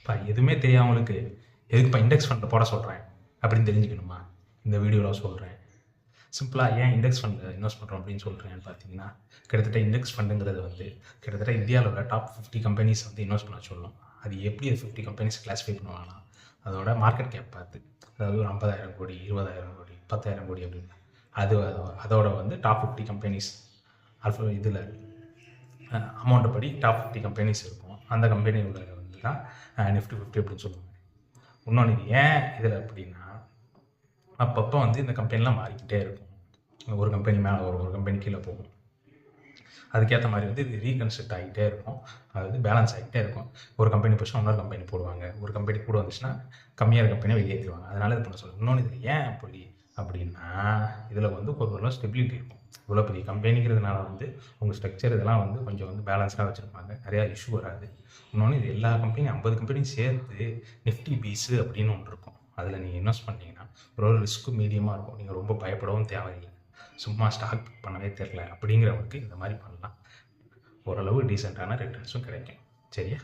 இப்போ எதுவுமே தெரியாதவங்களுக்கு எதுக்குப்பா இண்டெக்ஸ் ஃபண்டில் போட சொல்கிறேன் அப்படின்னு தெரிஞ்சுக்கணுமா? இந்த வீடியோவில் சொல்கிறேன். சிம்பிளாக ஏன் இண்டெக்ஸ் ஃபண்டில் இன்வெஸ்ட் பண்ணுறோம் அப்படின்னு சொல்கிறேன்னு பார்த்தீங்கன்னா, கிட்டத்தட்ட இண்டெக்ஸ் ஃபண்டுங்கிறது வந்து கிட்டத்தட்ட இந்தியாவில் உள்ள டாப் 50 கம்பெனிஸ் வந்து இன்வெஸ்ட் பண்ண சொல்லணும். அது எப்படி 50 கம்பெனிஸ் கிளாஸிஃபை பண்ணுவாங்கன்னா, அதோட மார்க்கெட் கேப் பார்த்து, அதாவது ஒரு 50,000 கோடி, 20,000 கோடி, 10,000 கோடி அப்படின்னு அதோட வந்து டாப் 50 கம்பெனிஸ் இதில் அமௌண்ட்டை படி டாப் 50 கம்பெனிஸ் இருக்கும். அந்த கம்பெனி உள்ள வந்து தான் நிஃப்டி 50 அப்படின்னு சொல்லுவாங்க. இன்னொன்று இது ஏன் இதில் அப்படின்னா, அப்பப்போ வந்து இந்த கம்பெனிலாம் மாறிக்கிட்டே இருக்கும். ஒரு கம்பெனி மேலே ஒரு கம்பெனி கீழே போகும். அதுக்கேற்ற மாதிரி வந்து இது ரீகன்ஸ்ட்ரக்ட் ஆகிட்டே இருக்கும். அதாவது பேலன்ஸ் ஆகிட்டே இருக்கும். ஒரு கம்பெனி போச்சுன்னா இன்னொரு கம்பெனி போடுவாங்க. ஒரு கம்பெனி கூட வந்துச்சுன்னா கம்மியாக கம்பெனியை வெளியேற்றிடுவாங்க. அதனால் இது பண்ண சொல்லுங்கள். இன்னொன்று இதில் ஏன் அப்படின்னா இதில் வந்து ஒரு ஸ்டெபிலிட்டி இருக்கும். இவ்வளோ பெரிய கம்பெனிங்கிறதுனால வந்து உங்கள் ஸ்ட்ரக்சர் இதெல்லாம் வந்து கொஞ்சம் வந்து பேலன்ஸாக வச்சுருப்பாங்க. நிறையா இஷ்யூ வராது. இன்னொன்று இது எல்லா கம்பெனியும் 50 கம்பெனியும் சேர்த்து நிஃப்டி பீஸு அப்படின்னு ஒன்று இருக்கும். அதில் நீங்கள் இன்வெஸ்ட் பண்ணிங்கன்னா ஒரு ரிஸ்க்கு மீடியமாக இருக்கும். நீங்கள் ரொம்ப பயப்படவும் தேவையில்லை. சும்மா ஸ்டாக் பிக் பண்ணவே தெரில அப்படிங்கிறவங்களுக்கு இந்த மாதிரி பண்ணலாம். ஓரளவு டீசெண்டான ரிட்டர்ன்ஸும் கிடைக்கும். சரியா?